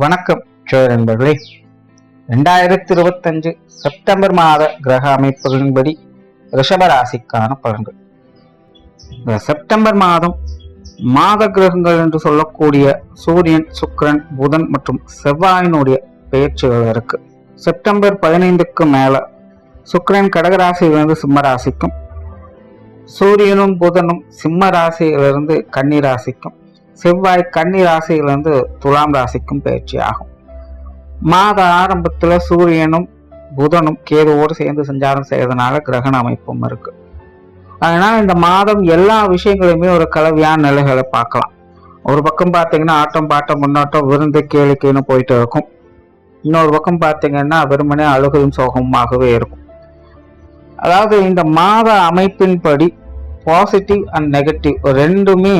வணக்கம் நண்பர்களே. 2025 செப்டம்பர் மாத கிரக அமைப்புகளின்படி ரிஷபராசிக்கான பலன்கள். இந்த செப்டம்பர் மாதம் மாத கிரகங்கள் என்று சொல்லக்கூடிய சூரியன், சுக்கிரன், புதன் மற்றும் செவ்வாயினுடைய பெயர்ச்சிகள் இருக்கு. செப்டம்பர் 15க்கு மேல சுக்கிரன் கடகராசியிலிருந்து சிம்ம ராசிக்கும், சூரியனும் புதனும் சிம்ம ராசியிலிருந்து கன்னி ராசிக்கும், செவ்வாய் கன்னி ராசியிலிருந்து துலாம் ராசிக்கும் பயிற்சி ஆகும். மாத ஆரம்பத்துல சூரியனும் புதனும் கேதுவோடு சேர்ந்து சஞ்சாரம் செய்யறதுனால கிரகண அமைப்பும் இருக்கு. அதனால இந்த மாதம் எல்லா விஷயங்களையுமே ஒரு கலவையான நிலைகளை பார்க்கலாம். ஒரு பக்கம் பார்த்தீங்கன்னா ஆட்டம் பாட்டம் முன்னோட்டம் விருந்து கேளிக்கைன்னு போயிட்டு இருக்கும். இன்னொரு பக்கம் பார்த்தீங்கன்னா வெறுமனே அழுகையும் சோகமாகவே இருக்கும். அதாவது இந்த மாத அமைப்பின்படி பாசிட்டிவ் அண்ட் நெகட்டிவ் ரெண்டுமே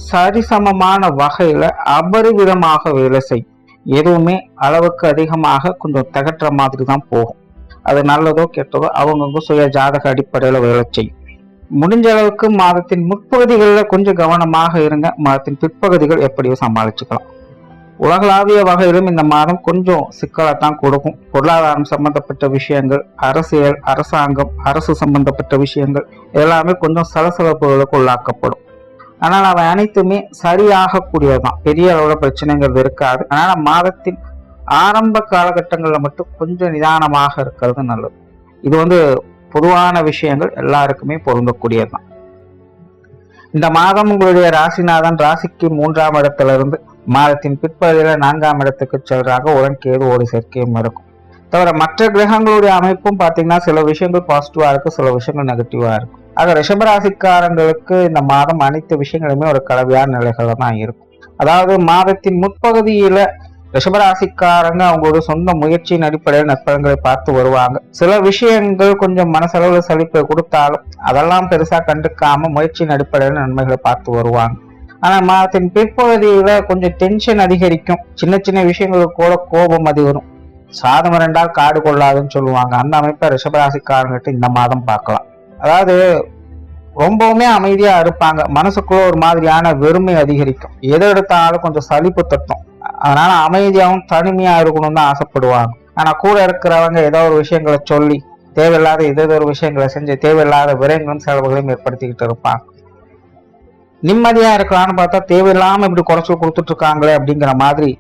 சரிசமமான வகையில அபரிவிதமாக வேலை செய்யும். எதுவுமே அளவுக்கு அதிகமாக கொஞ்சம் தகற்ற மாதிரி தான் போகும். அது நல்லதோ கெட்டதோ அவங்கவுங்க சுய ஜாதக அடிப்படையில வேலை செய்யும். முடிஞ்ச அளவுக்கு மாதத்தின் முற்பகுதிகளில் கொஞ்சம் கவனமாக இருங்க. மாதத்தின் பிற்பகுதிகள் எப்படியோ சமாளிச்சுக்கலாம். உலகளாவிய வகையிலும் இந்த மாதம் கொஞ்சம் சிக்கலைத்தான் கொடுக்கும். பொருளாதாரம் சம்பந்தப்பட்ட விஷயங்கள், அரசியல், அரசாங்கம், அரசு சம்பந்தப்பட்ட விஷயங்கள் எல்லாமே கொஞ்சம் சலசலப்புகளுக்கு உள்ளாக்கப்படும். ஆனால் அவை அனைத்துமே சரியாகக்கூடியதுதான். பெரிய அளவுல பிரச்சனைங்கிறது இருக்காது. அதனால மாதத்தின் ஆரம்ப காலகட்டங்களில் மட்டும் கொஞ்சம் நிதானமாக இருக்கிறது நல்லது. இது பொதுவான விஷயங்கள் எல்லாருக்குமே பொருந்தக்கூடியதுதான். இந்த மாதம் உங்களுடைய ராசிநாதன் ராசிக்கு 3ஆம் இடத்திலிருந்து மாதத்தின் பிற்பகுதியில 4ஆம் இடத்துக்கு செல்றாங்க. உடன் கேது ஒரு சேர்க்கையும் இருக்கும். தவிர மற்ற கிரகங்களுடைய அமைப்பும் பார்த்தீங்கன்னா சில விஷயங்கள் பாசிட்டிவா இருக்கு, சில விஷயங்கள் நெகட்டிவா இருக்கும். ஆக ரிஷபராசிக்காரங்களுக்கு இந்த மாதம் அனைத்து விஷயங்களுமே ஒரு கலவையான நிலைகள் தான் இருக்கும். அதாவது மாதத்தின் முற்பகுதியில ரிஷபராசிக்காரங்க அவங்களோட சொந்த முயற்சியின் அடிப்படையில் நற்பலன்களை பார்த்து வருவாங்க. சில விஷயங்கள் கொஞ்சம் மனசளவுல சலிப்பை கொடுத்தாலும் அதெல்லாம் பெருசா கண்டுக்காம முயற்சியின் அடிப்படையில் நன்மைகளை பார்த்து வருவாங்க. ஆனா மாதத்தின் பிற்பகுதியில கொஞ்சம் டென்ஷன் அதிகரிக்கும். சின்ன சின்ன விஷயங்களுக்கு கூட கோபம் அதிகரும். சாதம் இரண்டால் காடு கொள்ளாதுன்னு சொல்லுவாங்க. அந்த அமைப்பை ரிஷபராசிக்காரங்கிட்ட இந்த மாதம் பார்க்கலாம். அதாவது ரொம்பவுமே அமைதியா இருப்பாங்க. மனசுக்குள்ள ஒரு மாதிரியான வெறுமை அதிகரிக்கும். எதை எடுத்தாலும் கொஞ்சம் சலிப்பு தட்டும். அதனால அமைதியாகவும் தனிமையா இருக்கணும் தான் ஆசைப்படுவாங்க. ஆனா கூட இருக்கிறவங்க ஏதோ ஒரு விஷயங்களை சொல்லி தேவையில்லாத ஒரு விஷயங்களை செஞ்சு தேவையில்லாத விரயங்களும் செலவுகளையும் ஏற்படுத்திக்கிட்டு இருப்பாங்க. நிம்மதியா இருக்கலாம்னு பார்த்தா தேவையில்லாம இப்படி குறைச்சல் கொடுத்துட்டு இருக்காங்களே அப்படிங்கிற மாதிரி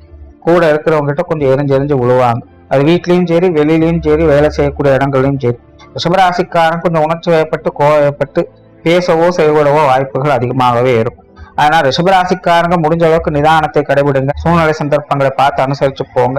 கூட இருக்கிறவங்க கிட்ட கொஞ்சம் எரிஞ்சு விழுவாங்க. அது வீட்லயும் சரி, வெளியிலயும் சரி, வேலை செய்யக்கூடிய இடங்களையும் சரி. ரிஷபராசிக்காரன் கொஞ்சம் உணர்ச்சி வயப்பட்டு கோவப்பட்டு பேசவோ செயல்படவோ வாய்ப்புகள் அதிகமாகவே இருக்கும். அதனால ரிஷபராசிக்காரங்க முடிஞ்ச அளவுக்கு நிதானத்தை கடைபிடுங்க. சூழ்நிலை சந்தர்ப்பங்களை பார்த்து அனுசரிச்சு போங்க.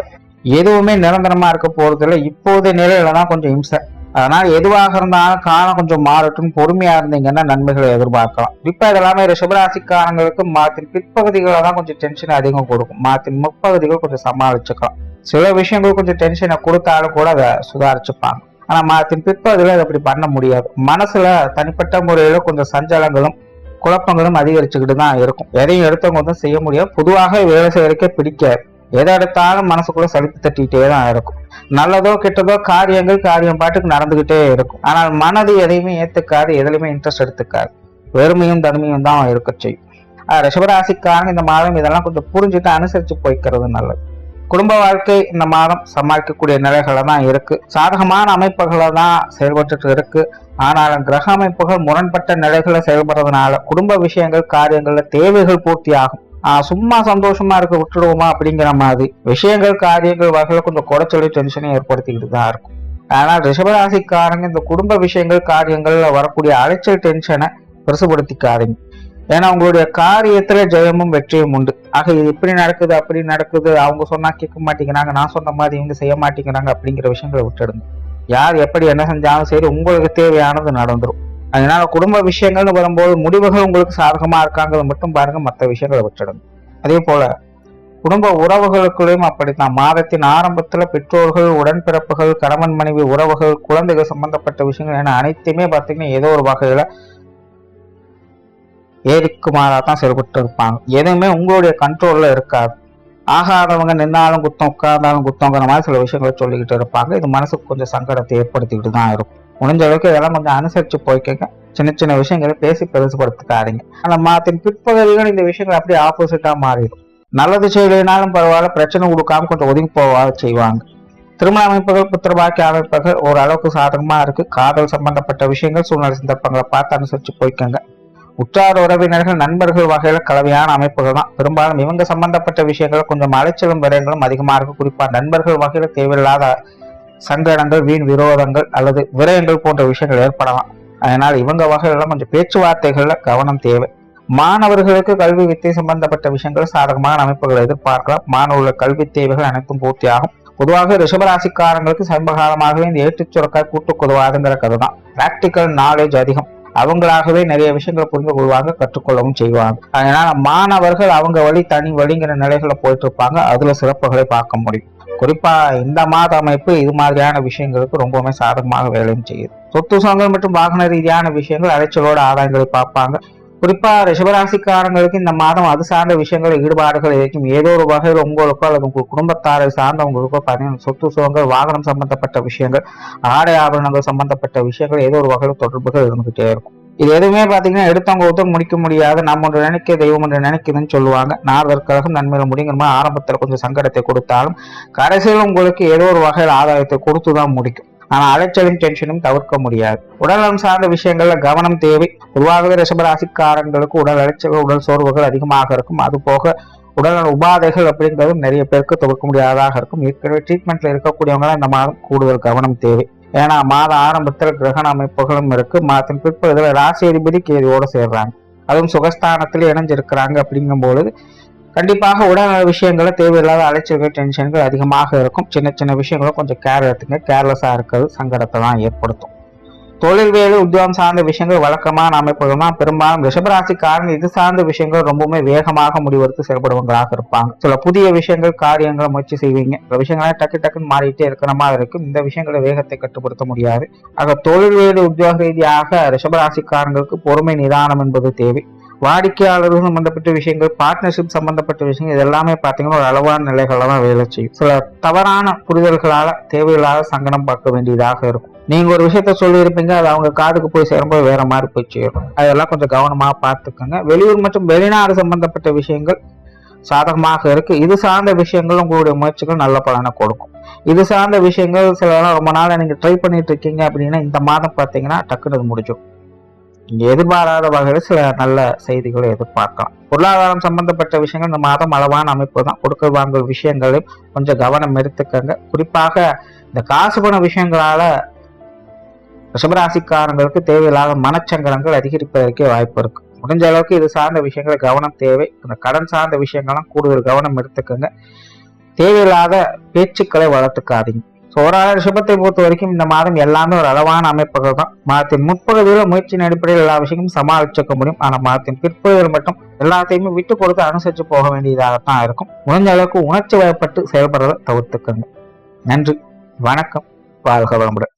எதுவுமே நிரந்தரமா இருக்க போறது இல்லை. இப்போதைய நிலையில தான் கொஞ்சம் இம்சை. அதனால எதுவாக இருந்தாலும் காலம் கொஞ்சம் மாறட்டும். பொறுமையா இருந்தீங்கன்னா நன்மைகளை எதிர்பார்க்கலாம். இப்ப இதெல்லாமே ரிஷபராசிக்காரங்களுக்கு மாத்தின் பிற்பகுதிகளை தான் கொஞ்சம் டென்ஷன் அதிகம் கொடுக்கும். மாத்தின் முற்பகுதிகள் கொஞ்சம் சமாளிச்சுக்கலாம். சில விஷயங்கள் கொஞ்சம் டென்ஷனை கொடுத்தாலும் கூட அதை சுதாரிச்சுப்பாங்க. ஆனா மாதத்தின் பிற்பகுதியில அதை அப்படி பண்ண முடியாது. மனசுல தனிப்பட்ட முறையில கொஞ்சம் சஞ்சலங்களும் குழப்பங்களும் அதிகரிச்சுக்கிட்டு தான் இருக்கும். எதையும் எடுத்தவங்க செய்ய முடியாது. பொதுவாக வேலை செய்யறதுக்கே பிடிக்காது. எதை எடுத்தாலும் மனசுக்குள்ள சலிப்பு தட்டிக்கிட்டே தான் இருக்கும். நல்லதோ கெட்டதோ காரியம் பாட்டுக்கு நடந்துகிட்டே இருக்கும். ஆனால் மனது எதையுமே ஏத்துக்காது, எதுலையுமே இன்ட்ரெஸ்ட் எடுத்துக்காது. வெறுமையும் தனிமையும் தான் இருக்க செய்யும். ரிஷபராசிக்காரங்க இந்த மாதம் இதெல்லாம் கொஞ்சம் புரிஞ்சுட்டு அனுசரிச்சு போய்க்கிறது நல்லது. குடும்ப வாழ்க்கை இந்த மாதம் சமாளிக்கக்கூடிய நிலைகளை தான் இருக்கு. சாதகமான அமைப்புகளை தான் செயல்பட்டு இருக்கு. ஆனாலும் கிரக அமைப்புகள் முரண்பட்ட நிலைகளை செயல்படுறதுனால குடும்ப விஷயங்கள், காரியங்கள்ல தேவைகள் பூர்த்தி ஆகும். சும்மா சந்தோஷமா இருக்க விட்டுடுவோமா அப்படிங்கிற மாதிரி விஷயங்கள், காரியங்கள் வகையில கொஞ்சம் குறைச்சொல்லி டென்ஷனை ஏற்படுத்திக்கிட்டு தான் இருக்கும். ஆனால் ரிஷபராசிக்காரங்க இந்த குடும்ப விஷயங்கள், காரியங்கள்ல வரக்கூடிய அலைச்சல் டென்ஷனை பெருசுபடுத்திக்காதீங்க. ஏன்னா உங்களுடைய காரியத்துல ஜெயமும் வெற்றியும் உண்டு. ஆக இது இப்படி நடக்குது, அப்படி நடக்குது, அவங்க சொன்னா கேட்க மாட்டேங்கிறாங்க, நான் சொன்ன மாதிரி இவங்க செய்ய மாட்டேங்கிறாங்க அப்படிங்கிற விஷயங்களை விட்டுடுங்க. யார் எப்படி என்ன செஞ்சாலும் சரி உங்களுக்கு தேவையானது நடந்துரும். அதனால குடும்ப விஷயங்கள்னு வரும்போது முடிவுகள் உங்களுக்கு சாதகமா இருக்காங்கிறத மட்டும் பாருங்க, மற்ற விஷயங்களை விட்டுடுங்க. அதே போல குடும்ப உறவுகளுக்குள்ளேயும் அப்படித்தான். மாதத்தின் ஆரம்பத்துல பெற்றோர்கள், உடன்பிறப்புகள், கணவன் மனைவி உறவுகள், குழந்தைகள் சம்பந்தப்பட்ட விஷயங்கள் என அனைத்துமே பார்த்தீங்கன்னா ஏதோ ஒரு வகையில ஏறிக்குமாறாக தான் செயல்பட்டு இருப்பாங்க. எதுவுமே உங்களுடைய கண்ட்ரோல்ல இருக்காது. ஆகாதவங்க நின்னாலும் குத்தம், உட்கார்ந்தாலும் குத்தங்கிற மாதிரி சில விஷயங்களை சொல்லிக்கிட்டு இருப்பாங்க. இது மனசுக்கு கொஞ்சம் சங்கடத்தை ஏற்படுத்திக்கிட்டு தான் இருக்கும். முடிஞ்ச அளவுக்கு இதெல்லாம் கொஞ்சம் அனுசரிச்சு போய்க்கங்க. சின்ன சின்ன விஷயங்களை பேசி பெருசுபடுத்திக்காதீங்க. அந்த மாதத்தின் பிற்பகுதிகள் இந்த விஷயங்கள் அப்படியே ஆப்போசிட்டா மாறிடும். நல்லது செய்யலைனாலும் பரவாயில்ல, பிரச்சனை கொடுக்காம கொஞ்சம் ஒதுங்கி போவாத செய்வாங்க. திருமண அமைப்புகள், புத்திரபாக்கிய அமைப்புகள் ஓரளவுக்கு சாதகமா இருக்கு. காதல் சம்பந்தப்பட்ட விஷயங்கள் சூழ்நிலை சந்தர்ப்பங்களை பார்த்து அனுசரிச்சு போய்க்கங்க. உற்றார் உறவினர்கள், நண்பர்கள் வகையில கலவையான அமைப்புகள் தான். பெரும்பாலும் இவங்க சம்பந்தப்பட்ட விஷயங்கள் கொஞ்சம் அலைச்சலும் விரயங்களும் அதிகமா இருக்கு. குறிப்பா நண்பர்கள் வகையில தேவையில்லாத சங்கடங்கள், வீண் விரோதங்கள் அல்லது விரயங்கள் போன்ற விஷயங்கள் ஏற்படலாம். அதனால இவங்க வகையில கொஞ்சம் பேச்சுவார்த்தைகள்ல கவனம் தேவை. மாணவர்களுக்கு கல்வி வித்தை சம்பந்தப்பட்ட விஷயங்கள் சாதகமான அமைப்புகளை எதிர்பார்க்கலாம். மாணவர்கள் கல்வி தேவைகள் அனைத்தும் பூர்த்தியாகும். பொதுவாக ரிஷபராசிக்காரங்களுக்கு சமீபகாலமாகவே இந்த ஏற்றுச் சுரக்காய் கூட்டுக்கு உதவாதுங்கிற கதை தான். பிராக்டிக்கல் நாலேஜ் அதிகம். அவங்களாகவே நிறைய விஷயங்களை புரிந்து கொள்வாங்க, கற்றுக்கொள்ளவும் செய்வாங்க. அதனால மாணவர்கள் அவங்க வழி தனி வழிங்கிற நிலைகளை போயிட்டு இருப்பாங்க. அதுல சிறப்புகளை பார்க்க முடியும். குறிப்பா இந்த மாத அமைப்பு இது மாதிரியான விஷயங்களுக்கு ரொம்பவுமே சாதகமாக வேலையும் செய்யுது. சொத்து சுகங்கள் மற்றும் வாகன ரீதியான விஷயங்கள் அலைச்சலோட ஆதாயங்களை பார்ப்பாங்க. குறிப்பா ரிஷபராசிக்காரங்களுக்கு இந்த மாதம் அது சார்ந்த விஷயங்கள் ஈடுபாடுகள் இருக்கும். ஏதோ ஒரு வகையில் உங்களுக்கோ அல்லது உங்கள் குடும்பத்தாரை சார்ந்தவங்களுக்கோ பார்த்தீங்கன்னா சொத்து சுகங்கள், வாகனம் சம்பந்தப்பட்ட விஷயங்கள், ஆடை ஆபரணங்கள் சம்பந்தப்பட்ட விஷயங்கள் ஏதோ ஒரு வகையில் தொடர்புகள் இருந்துகிட்டே இருக்கும். இது எதுவுமே பார்த்தீங்கன்னா எடுத்தவங்க ஒருத்தவங்க முடிக்க முடியாது. நம்ம ஒன்று நினைக்க தெய்வம் ஒன்று நினைக்குதுன்னு சொல்லுவாங்க. நார்வர்க்கழகம் நன்மையில முடிங்கிற ஆரம்பத்தில் கொஞ்சம் சங்கடத்தை கொடுத்தாலும் கடைசியில் உங்களுக்கு ஏதோ ஒரு வகையில் ஆதாயத்தை கொடுத்துதான் முடிக்கும். ஆனா அலைச்சலும் டென்ஷனும் தவிர்க்க முடியாது. உடல்நலம் சார்ந்த விஷயங்கள்ல கவனம் தேவை. பொதுவாகவே ரிஷபராசிக்காரங்களுக்கு உடல் அலைச்சல்கள், உடல் சோர்வுகள் அதிகமாக இருக்கும். அது போக உடல்நல உபாதைகள் அப்படிங்கிறதும் நிறைய பேருக்கு தவிர்க்க முடியாததாக இருக்கும். ஏற்கனவே ட்ரீட்மெண்ட்ல இருக்கக்கூடியவங்க இந்த மாதம் கூடுதல் கவனம் தேவை. ஏன்னா மாத ஆரம்பத்தில் கிரகண அமைப்புகளும் இருக்கு. மாதத்தின் பிற்பகுதியில் ராசி அதிபதி கேதுவோட சேர்றாங்க. அதுவும் சுகஸ்தானத்தில் இணைஞ்சிருக்கிறாங்க. அப்படிங்கும் பொழுது கண்டிப்பாக உடல்நல விஷயங்கள தேவையில்லாத அலைச்சல்கள், டென்ஷன்கள் அதிகமாக இருக்கும். சின்ன சின்ன விஷயங்களும் கொஞ்சம் கேர் எடுத்துங்க. கேர்லெஸ்ஸா இருக்கிறது சங்கடத்தை தான் ஏற்படுத்தும். தொழில், வேலை, உத்தியோகம் சார்ந்த விஷயங்கள் வழக்கமான அமைப்புகள் தான். பெரும்பாலும் ரிஷபராசிக்காரங்க இது சார்ந்த விஷயங்கள் ரொம்பவுமே வேகமாக முடிவெடுத்து செயல்படுவங்களாக இருப்பாங்க. சில புதிய விஷயங்கள், காரியங்களை முயற்சி செய்வீங்க. சில விஷயங்களா டக்குன்னு மாறிட்டே இருக்கிற மாதிரி இருக்கும். இந்த விஷயங்களை வேகத்தை கட்டுப்படுத்த முடியாது. ஆக தொழில், வேலை, உத்தியோக ரீதியாக ரிஷபராசிக்காரங்களுக்கு பொறுமை, நிதானம் என்பது தேவை. வாடிக்கையாளர்கள் சம்பந்தப்பட்ட விஷயங்கள், பார்ட்னர்ஷிப் சம்பந்தப்பட்ட விஷயங்கள் இது எல்லாமே பார்த்தீங்கன்னா ஒரு அளவான நிலைகள்ல தான் வேலை செய்யும். சில தவறான புரிதல்களால தேவையில்லாத சங்கடம் பார்க்க வேண்டியதாக இருக்கும். நீங்க ஒரு விஷயத்த சொல்லியிருப்பீங்க, அது அவங்க காதுக்கு போய் சேரும்போது வேற மாதிரி போய் சேரும். அதெல்லாம் கொஞ்சம் கவனமா பார்த்துக்கோங்க. வெளியூர் மற்றும் வெளிநாடு சம்பந்தப்பட்ட விஷயங்கள் சாதகமாக இருக்கு. இது சார்ந்த விஷயங்கள் உங்களுடைய முயற்சிகள் நல்ல பலனை கொடுக்கும். இது சார்ந்த விஷயங்கள் சில ரொம்ப நாள் நீங்க ட்ரை பண்ணிட்டு இருக்கீங்க அப்படின்னா இந்த மாதம் பார்த்தீங்கன்னா டக்குன்னு முடிஞ்சிடும். இங்க எதிர்பாராத வகையில் சில நல்ல செய்திகளை எதிர்பார்க்கலாம். பொருளாதாரம் சம்பந்தப்பட்ட விஷயங்கள் இந்த மாதம் அளவான அமைப்பு தான். கொடுக்கல் வாங்கல் விஷயங்களையும் கொஞ்சம் கவனம் எடுத்துக்கங்க. குறிப்பாக இந்த காசு பண விஷயங்களால ரிஷபராசிக்காரங்களுக்கு தேவையில்லாத மனச்சங்கடங்கள் அதிகரிப்பதற்கே வாய்ப்பு இருக்கு. முடிஞ்ச அளவுக்கு இது சார்ந்த விஷயங்களை கவனம் தேவை. இந்த கடன் சார்ந்த விஷயங்கள்லாம் கூடுதல் கவனம் எடுத்துக்கங்க. தேவையில்லாத பேச்சுக்களை வளர்த்துக்காதீங்க. ஓராள ரிஷபத்தை பொறுத்த வரைக்கும் இந்த மாதம் எல்லாமே ஒரு அளவான அமைப்புகள் தான். மாதத்தின் முற்பகுதியில் முயற்சியின் அடிப்படையில் எல்லா விஷயமும் சமாளிச்சுக்க முடியும். ஆனா மாதத்தின் பிற்பகுதியில் மட்டும் எல்லாத்தையுமே விட்டு கொடுத்து அனுசரிச்சு போக வேண்டியதாகத்தான் இருக்கும். முடிஞ்ச அளவுக்கு உணர்ச்சி வயப்பட்டு செயல்படுறதை தவிர்த்துக்கங்க. நன்றி, வணக்கம், வாழ்க வளமுடன்.